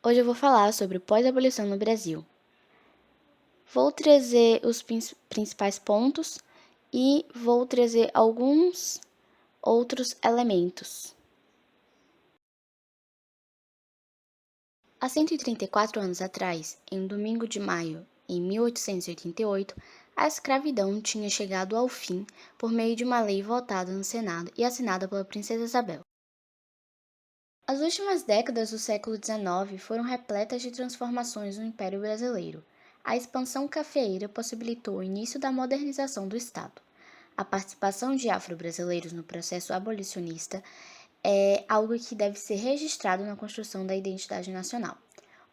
Hoje eu vou falar sobre o pós-abolição no Brasil. Vou trazer os principais pontos e vou trazer alguns outros elementos. Há 134 anos atrás, em um domingo de maio, em 1888, a escravidão tinha chegado ao fim por meio de uma lei votada no Senado e assinada pela Princesa Isabel. As últimas décadas do século XIX foram repletas de transformações no Império Brasileiro. A expansão cafeeira possibilitou o início da modernização do Estado. A participação de afro-brasileiros no processo abolicionista é algo que deve ser registrado na construção da identidade nacional.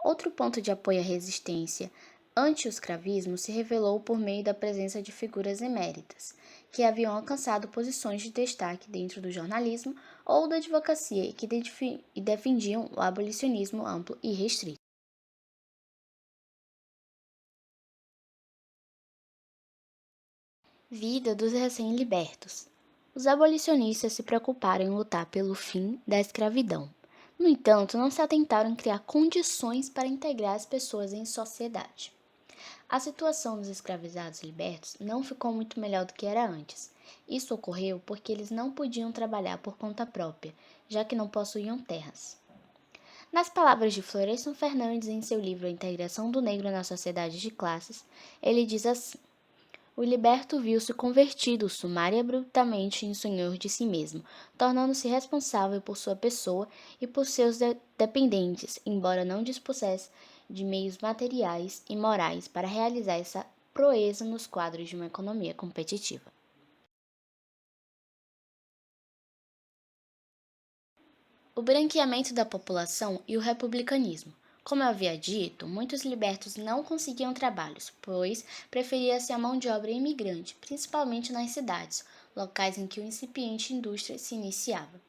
Outro ponto de apoio à resistência anti-escravismo se revelou por meio da presença de figuras eméritas, que haviam alcançado posições de destaque dentro do jornalismo ou da advocacia e que defendiam o abolicionismo amplo e restrito. Vida dos recém-libertos. Os abolicionistas se preocuparam em lutar pelo fim da escravidão. No entanto, não se atentaram em criar condições para integrar as pessoas em sociedade. A situação dos escravizados libertos não ficou muito melhor do que era antes. Isso ocorreu porque eles não podiam trabalhar por conta própria, já que não possuíam terras. Nas palavras de Florestan Fernandes em seu livro A Integração do Negro na Sociedade de Classes, ele diz assim: o liberto viu-se convertido sumária e abruptamente em senhor de si mesmo, tornando-se responsável por sua pessoa e por seus dependentes, embora não dispusesse de meios materiais e morais para realizar essa proeza nos quadros de uma economia competitiva. O branqueamento da população e o republicanismo. Como eu havia dito, muitos libertos não conseguiam trabalhos, pois preferia-se a mão de obra imigrante, principalmente nas cidades, locais em que o incipiente indústria se iniciava.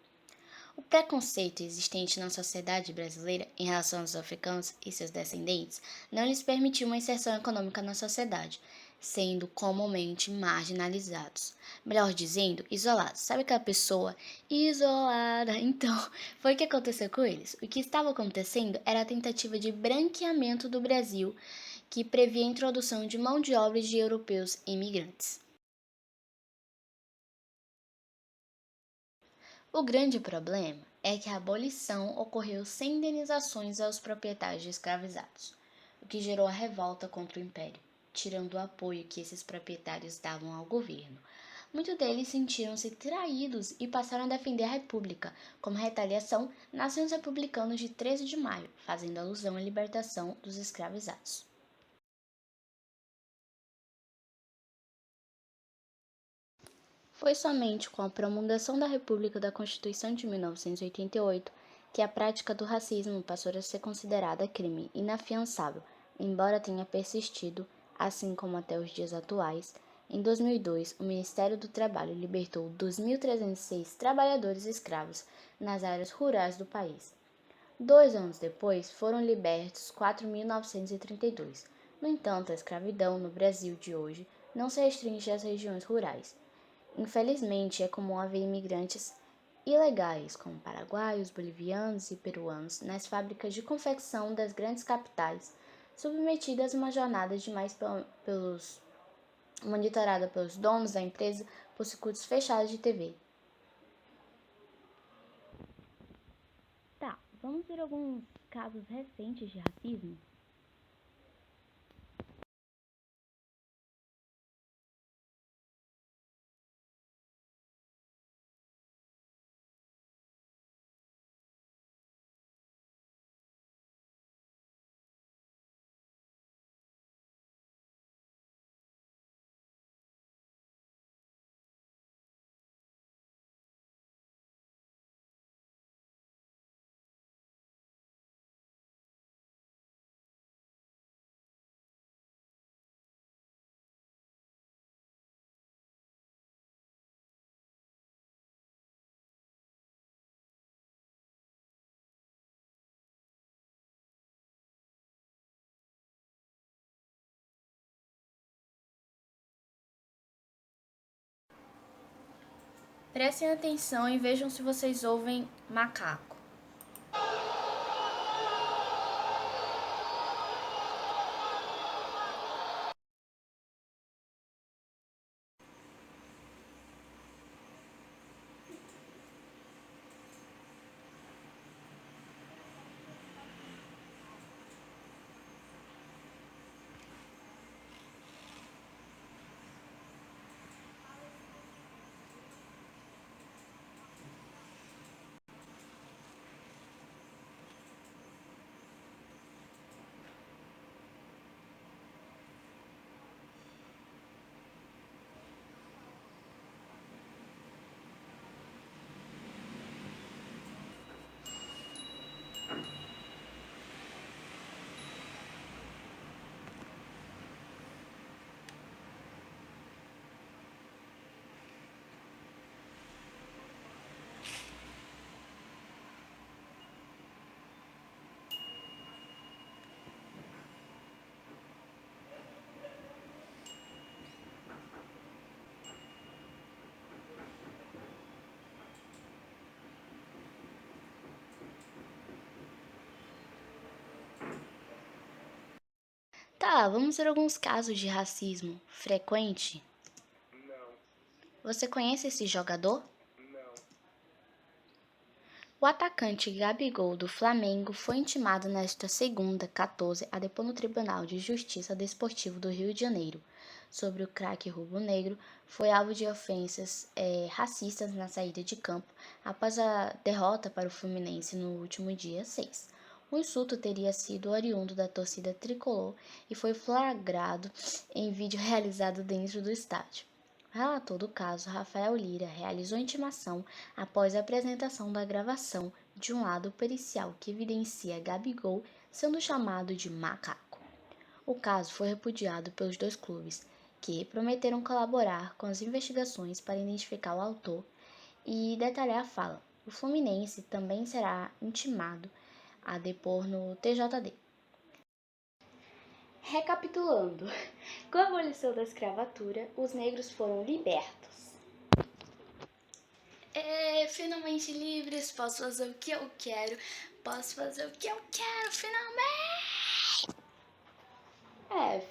O preconceito existente na sociedade brasileira em relação aos africanos e seus descendentes não lhes permitiu uma inserção econômica na sociedade, sendo comumente marginalizados. Melhor dizendo, isolados. Sabe aquela pessoa isolada? Então, foi o que aconteceu com eles. O que estava acontecendo era a tentativa de branqueamento do Brasil, que previa a introdução de mão de obra de europeus imigrantes. O grande problema é que a abolição ocorreu sem indenizações aos proprietários de escravizados, o que gerou a revolta contra o império, tirando o apoio que esses proprietários davam ao governo. Muitos deles sentiram-se traídos e passaram a defender a República. Como retaliação, nascem os republicanos de 13 de maio, fazendo alusão à libertação dos escravizados. Foi somente com a promulgação da República da Constituição de 1988 que a prática do racismo passou a ser considerada crime inafiançável, embora tenha persistido, assim como até os dias atuais. Em 2002, o Ministério do Trabalho libertou 2.306 trabalhadores escravos nas áreas rurais do país. 2 anos depois, foram libertos 4.932. No entanto, a escravidão no Brasil de hoje não se restringe às regiões rurais. Infelizmente, é comum haver imigrantes ilegais, como paraguaios, bolivianos e peruanos, nas fábricas de confecção das grandes capitais, submetidas a uma jornada monitorada pelos donos da empresa por circuitos fechados de TV. Tá, vamos ver alguns casos recentes de racismo? Prestem atenção e vejam se vocês ouvem macaco. Tá, vamos ver alguns casos de racismo frequente. Não, Você conhece esse jogador? não, O atacante Gabigol do Flamengo foi intimado nesta segunda, 14, a depor no Tribunal de Justiça Desportivo do Rio de Janeiro sobre o craque rubro-negro foi alvo de ofensas racistas na saída de campo após a derrota para o Fluminense no último dia 6. O insulto teria sido oriundo da torcida tricolor e foi flagrado em vídeo realizado dentro do estádio. O relator do caso, Rafael Lira, realizou intimação após a apresentação da gravação de um laudo pericial que evidencia Gabigol sendo chamado de macaco. O caso foi repudiado pelos dois clubes, que prometeram colaborar com as investigações para identificar o autor e detalhar a fala. O Fluminense também será intimado a depor no TJD. Recapitulando, com a abolição da escravatura, os negros foram libertos. Finalmente livres, posso fazer o que eu quero, finalmente!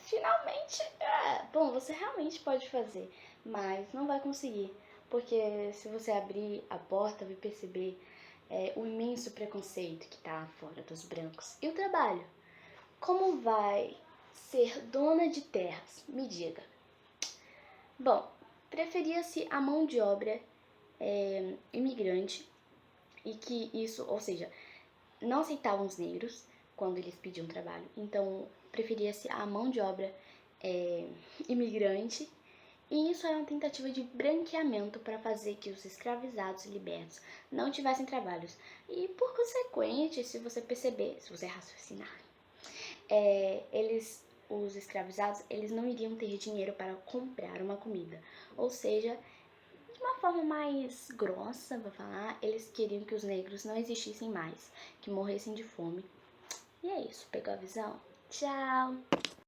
Finalmente, bom, você realmente pode fazer, mas não vai conseguir, porque se você abrir a porta, vai perceber o imenso preconceito que tá fora dos brancos. E o trabalho? Como vai ser dona de terras? Me diga. Bom, preferia-se a mão de obra imigrante e que isso, ou seja, não aceitavam os negros quando eles pediam trabalho, então preferia-se a mão de obra imigrante, e isso era uma tentativa de branqueamento para fazer que os escravizados e libertos não tivessem trabalhos. E por consequente, se você perceber, se você raciocinar, os escravizados, eles não iriam ter dinheiro para comprar uma comida. Ou seja, de uma forma mais grossa, vou falar, eles queriam que os negros não existissem mais, que morressem de fome. E é isso, pegou a visão? Tchau!